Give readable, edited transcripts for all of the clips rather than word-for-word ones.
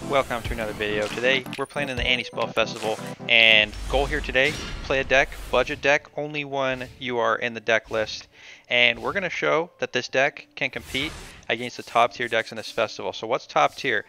Welcome to another video. Today we're playing in the Anti-Spell Festival, and goal here today, play a deck, budget deck, only one you are in the deck list, and we're going to show that this deck can compete against the top tier decks in this festival. So what's top tier?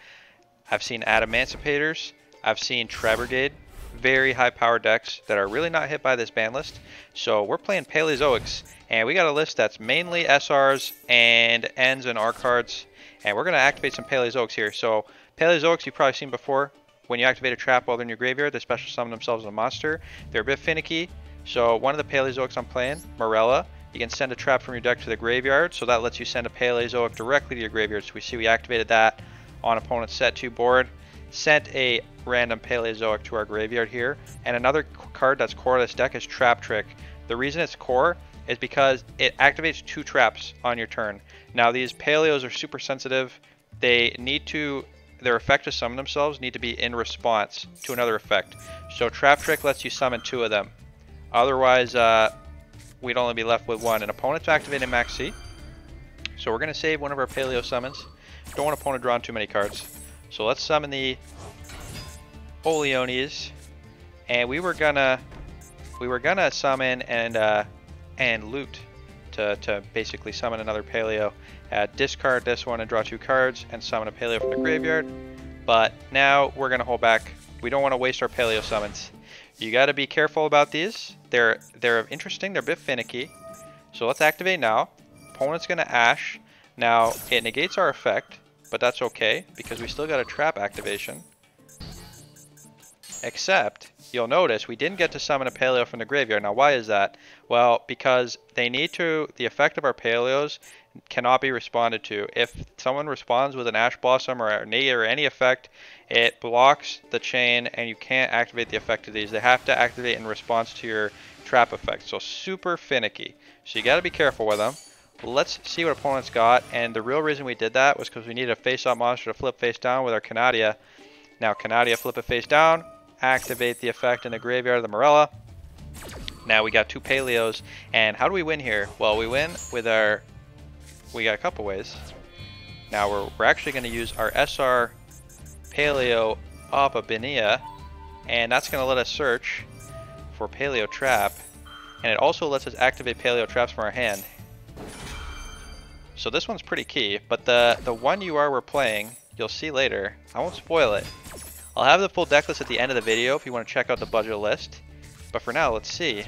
I've seen Adamantimators, I've seen Brigade, very high power decks that are really not hit by this ban list. So we're playing Paleozoics, and we got a list that's mainly SRs and Ns and R cards, and we're going to activate some Paleozoics here. So Paleozoics you've probably seen before. When you activate a trap while they're in your graveyard, they special summon themselves as a monster. They're a bit finicky. So one of the Paleozoics I'm playing, Morella, you can send a trap from your deck to the graveyard. So that lets you send a Paleozoic directly to your graveyard. So we see we activated that on opponent's set 2 board. Sent a random Paleozoic to our graveyard here. And another card that's core to this deck is Trap Trick. The reason it's core is because it activates 2 traps on your turn. Now these Paleos are super sensitive. They need to... Their effect to summon themselves need to be in response to another effect. So Trap Trick lets you summon 2 of them. Otherwise, we'd only be left with 1. An opponent's activating Max C. So we're going to save one of our Paleo summons. Don't want opponent drawing too many cards. So let's summon the Oleones. And we were gonna summon and loot to basically summon another Paleo. Discard this one and draw 2 cards and summon a Paleo from the graveyard. But now we're going to hold back. We don't want to waste our Paleo summons. You got to be careful about these. They're interesting. They're a bit finicky. So let's activate now. Opponent's going to Ash. Now it negates our effect, but that's okay because we still got a trap activation. Except, you'll notice we didn't get to summon a Paleo from the graveyard. Now why is that? Well, because they need to, the effect of our Paleos cannot be responded to. If someone responds with an Ash Blossom or a Negate or any effect, it blocks the chain and you can't activate the effect of these. They have to activate in response to your trap effect. So super finicky. So you got to be careful with them. Let's see what opponents got. And the real reason we did that was because we needed a face-up monster to flip face down with our Canadia. Now Canadia flip it face down. Activate the effect in the graveyard of the Morella. Now we got 2 Paleos. And how do we win here? Well, we win with our... We got a couple ways. Now we're actually going to use our SR Paleo Opabenia, and that's going to let us search for Paleo Trap, and it also lets us activate Paleo Traps from our hand. So this one's pretty key, but the one UR we're playing, you'll see later. I won't spoil it. I'll have the full deck list at the end of the video if you want to check out the budget list. But for now, let's see.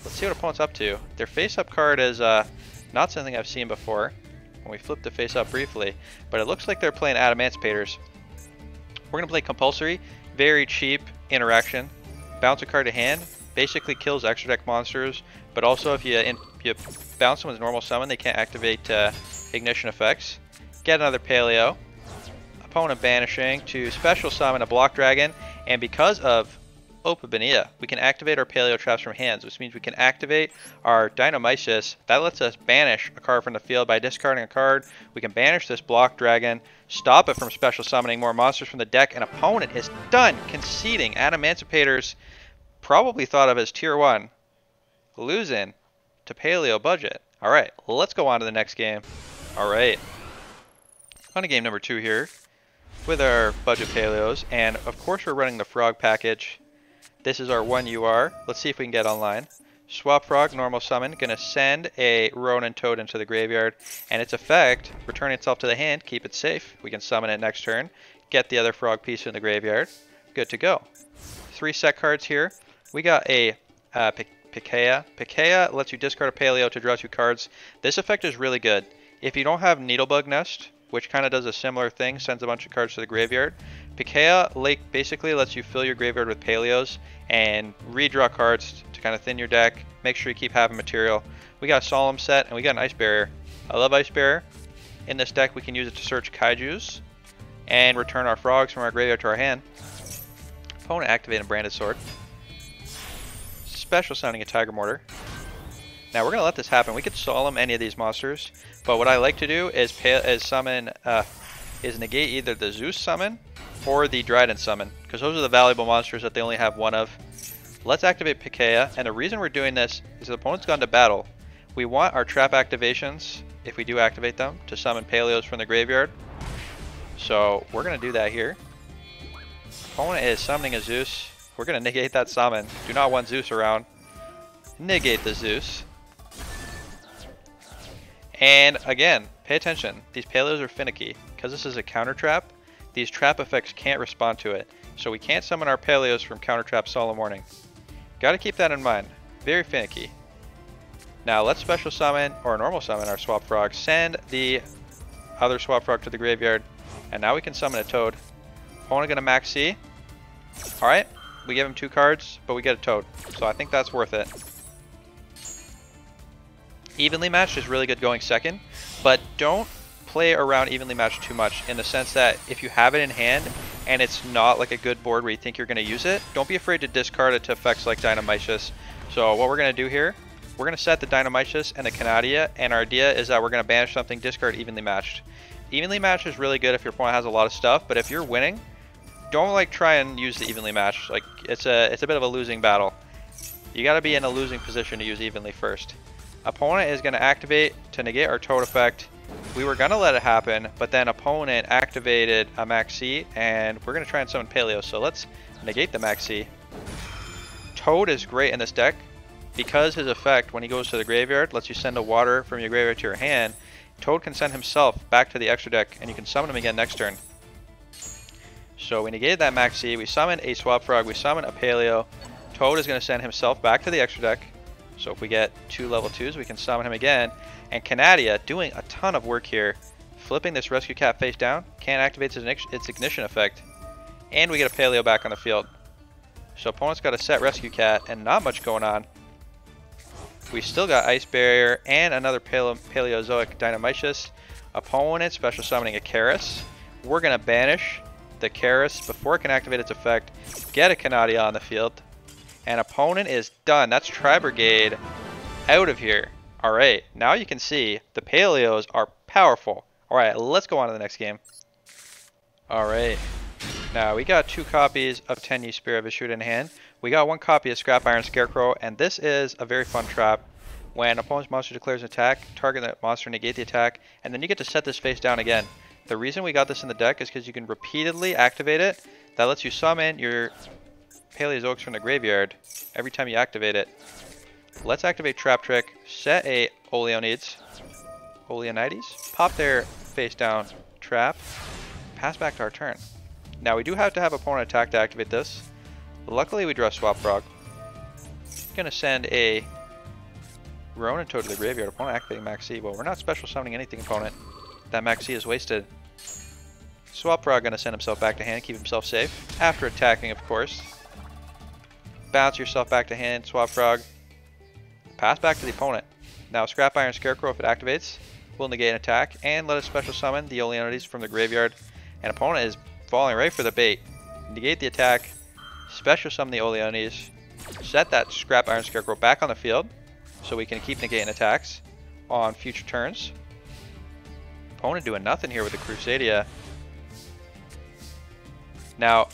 Let's see what opponent's up to. Their face-up card is not something I've seen before when we flipped the face up briefly, but it looks like they're playing Adamantimators. We're going to play Compulsory, very cheap interaction. Bounce a card to hand, basically kills extra deck monsters, but also if you bounce someone's normal summon, they can't activate ignition effects. Get another Paleo. Opponent banishing to special summon a Block Dragon, and because of Opabenia, we can activate our Paleo Traps from hands, which means we can activate our Dynamysis. That lets us banish a card from the field by discarding a card. We can banish this Block Dragon, stop it from special summoning more monsters from the deck, and opponent is done conceding. Adamantimators, probably thought of as tier 1, losing to Paleo budget. Alright, let's go on to the next game. Alright, on to game number 2 here with our budget Paleos, and of course we're running the Frog package. This is our 1 UR. Let's see if we can get online. Swap Frog, normal summon. Gonna send a Ronin Toad into the graveyard. And its effect, return itself to the hand, keep it safe. We can summon it next turn. Get the other Frog piece in the graveyard. Good to go. 3 set cards here. We got a Pikea. Pikea lets you discard a Paleo to draw 2 cards. This effect is really good. If you don't have Needlebug Nest, which kind of does a similar thing, sends a bunch of cards to the graveyard, Pikea basically lets you fill your graveyard with Paleos and redraw cards to kind of thin your deck. Make sure you keep having material. We got a Solemn Set and we got an Ice Barrier. I love Ice Barrier. In this deck we can use it to search Kaijus and return our frogs from our graveyard to our hand. Opponent activating Branded Sword. Special summoning a Tiger Mortar. Now we're going to let this happen. We could Solemn any of these monsters, but what I like to do is negate either the Zeus summon or the Dryden summon, because those are the valuable monsters that they only have 1 of. Let's activate Pikea, and the reason we're doing this is the opponent's gone to battle. We want our trap activations if we do activate them, to summon Paleos from the graveyard. So we're going to do that here. Opponent is summoning a Zeus. We're going to negate that summon. Do not want Zeus around. Negate the Zeus. And again, pay attention. These Paleos are finicky. Because this is a counter trap, these trap effects can't respond to it. So we can't summon our Paleos from counter trap Solemn Warning. Gotta keep that in mind. Very finicky. Now let's special summon, or normal summon, our Swap Frog. Send the other Swap Frog to the graveyard. And now we can summon a Toad. Opponent gonna max C. Alright, we give him 2 cards, but we get a Toad. So I think that's worth it. Evenly matched is really good going second, but don't play around evenly matched too much, in the sense that if you have it in hand and it's not like a good board where you think you're going to use it, don't be afraid to discard it to effects like Dynamicious. So what we're going to do here, we're going to set the Dynamicious and the Canadia, and our idea is that we're going to banish something, discard evenly matched. Evenly matched is really good if your opponent has a lot of stuff, but if you're winning, don't like try and use the evenly matched. Like it's a bit of a losing battle. You got to be in a losing position to use evenly first. Opponent is going to activate to negate our Toad effect. We were going to let it happen, but then opponent activated a Maxi, and we're going to try and summon Paleo. So let's negate the Maxi. Toad is great in this deck because his effect, when he goes to the graveyard, lets you send a water from your graveyard to your hand. Toad can send himself back to the extra deck, and you can summon him again next turn. So we negated that Maxi, we summon a Swap Frog, we summon a Paleo. Toad is going to send himself back to the extra deck. So if we get 2 level 2s, we can summon him again. And Canadia doing a ton of work here. Flipping this Rescue Cat face down. Can't activate its ignition effect. And we get a Paleo back on the field. So opponent's got a set Rescue Cat and not much going on. We still got Ice Barrier and another Paleozoic Dynamicious. Opponent special summoning a Karis. We're going to banish the Karis before it can activate its effect. Get a Canadia on the field. And opponent is done. That's Tri-Brigade out of here. Alright, now you can see the Paleos are powerful. Alright, let's go on to the next game. Alright, now we got 2 copies of Tenyi Spirit of Issued in hand. We got 1 copy of Scrap Iron Scarecrow, and this is a very fun trap. When opponent's monster declares an attack, target that monster, negate the attack, and then you get to set this face down again. The reason we got this in the deck is because you can repeatedly activate it. That lets you summon your Paleozoics from the graveyard every time you activate it. Let's activate Trap Trick, set a Oleonides, pop their face down trap, pass back to our turn. Now we do have to have opponent attack to activate this. Luckily we draw Swap Frog. Gonna send a Ronin Toad to the graveyard. Opponent activating Maxi. Well, we're not special summoning anything, opponent. That Maxi is wasted. Swap Frog gonna send himself back to hand, keep himself safe. After attacking, of course. Bounce yourself back to hand, Swap Frog. Pass back to the opponent. Now Scrap Iron Scarecrow, if it activates, will negate an attack, and let us special summon the Oleonides from the graveyard. And opponent is falling right for the bait. Negate the attack, special summon the Oleonides, set that Scrap Iron Scarecrow back on the field, so we can keep negating attacks on future turns. Opponent doing nothing here with the Crusadia. Now,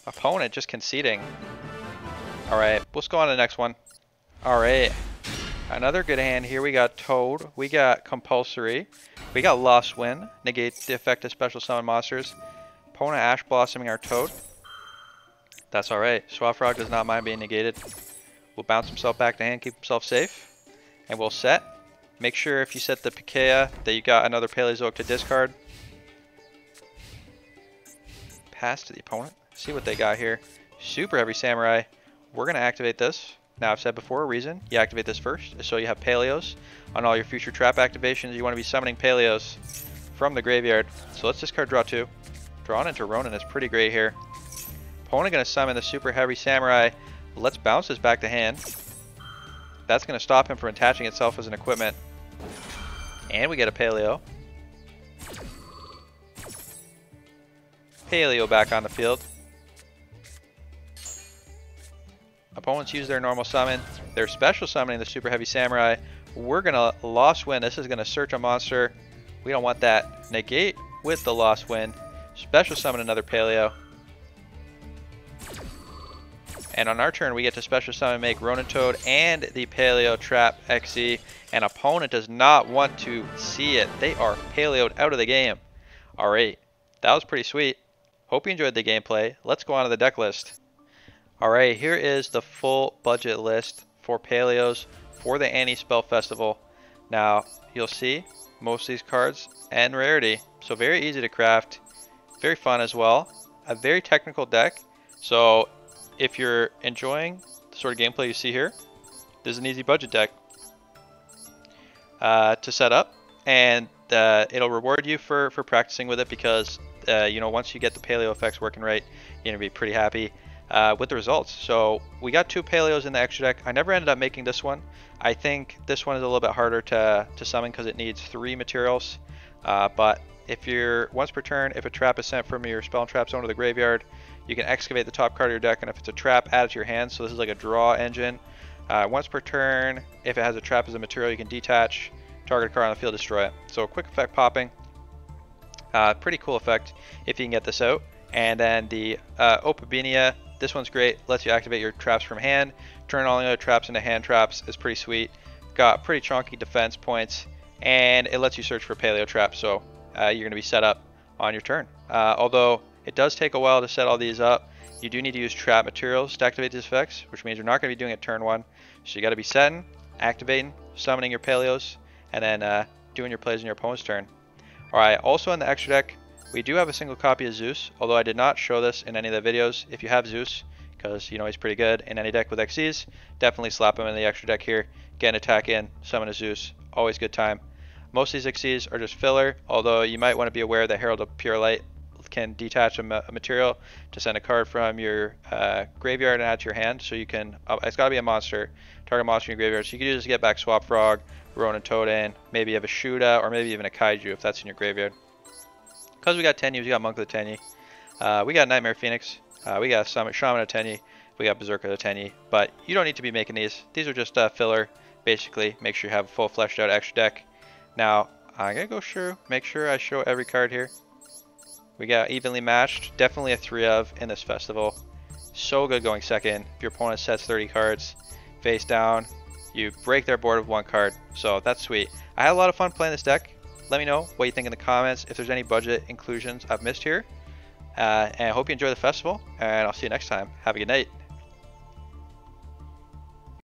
opponent just conceding. Alright, let's go on to the next one. Alright, another good hand here. We got Toad, we got Compulsory, we got Lost Wind, negate the effect of special summon monsters. Opponent Ash Blossoming our Toad. That's alright, Swap Frog does not mind being negated. We'll bounce himself back to hand, keep himself safe, and we'll set. Make sure if you set the Pikaia that you got another Paleozoic to discard. Pass to the opponent, see what they got here. Super Heavy Samurai. We're going to activate this. Now, I've said before, a reason you activate this first is so you have Paleos. On all your future trap activations, you want to be summoning Paleos from the graveyard. So let's discard draw 2. Drawn into Ronin is pretty great here. Opponent going to summon the Super Heavy Samurai. Let's bounce this back to hand. That's going to stop him from attaching itself as an equipment. And we get a Paleo. Paleo back on the field. Opponents use their normal summon. They're special summoning the Super Heavy Samurai. We're going to Lost Wind. This is going to search a monster. We don't want that. Negate with the Lost Wind. Special summon another Paleo. And on our turn, we get to special summon, make Ronin Toad and the Paleo Trap XE. And opponent does not want to see it. They are paleoed out of the game. Alright, that was pretty sweet. Hope you enjoyed the gameplay. Let's go on to the deck list. Alright, here is the full budget list for Paleos for the Anti-Spell Festival. Now, you'll see most of these cards and rarity. So very easy to craft. Very fun as well. A very technical deck. So if you're enjoying the sort of gameplay you see here, this is an easy budget deck to set up, and it'll reward you for practicing with it, because you know, once you get the paleo effects working right, you're gonna be pretty happy with the results. So we got 2 paleos in the extra deck. I never ended up making this one. I think this one is a little bit harder to summon because it needs 3 materials, but if you're once per turn, if a trap is sent from your spell and trap zone to the graveyard, you can excavate the top card of your deck, and if it's a trap, add it to your hand. So this is like a draw engine. Once per turn, if it has a trap as a material, you can detach, target a card on the field, destroy it. So a quick effect popping. Pretty cool effect if you can get this out. And then the Opabinia, this one's great. Lets you activate your traps from hand. Turn all the other traps into hand traps. Is pretty sweet. Got pretty chunky defense points. And it lets you search for paleo traps. So you're going to be set up on your turn. Although it does take a while to set all these up. You do need to use trap materials to activate these effects, which means you're not going to be doing it turn 1. So you got to be setting, activating, summoning your paleos, and then doing your plays in your opponent's turn. Alright, also in the extra deck, we do have a single copy of Zeus, although I did not show this in any of the videos. If you have Zeus, because you know he's pretty good in any deck with XCs, definitely slap him in the extra deck here. Get an attack in, summon a Zeus, always good time. Most of these XCs are just filler, although you might want to be aware that Herald of Pure Light can detach a material to send a card from your graveyard and add to your hand. So you can, it's got to be a monster, target monster in your graveyard. So you can just get back Swap Frog, Ronin Toad in, maybe you have a Shuda, or maybe even a Kaiju if that's in your graveyard. Because we got Tenyi, we got Monk of the Tenyi, we got Nightmare Phoenix, we got Shaman of Tenyi, we got Berserker of Tenyi, but you don't need to be making these. These are just filler, basically. Make sure you have a full fleshed out extra deck. Now, I'm going to go through, make sure I show every card here. We got evenly matched, definitely a 3 of in this festival. So good going second. If your opponent sets 30 cards face down, you break their board with 1 card. So that's sweet. I had a lot of fun playing this deck. Let me know what you think in the comments, if there's any budget inclusions I've missed here. And I hope you enjoy the festival, and I'll see you next time. Have a good night.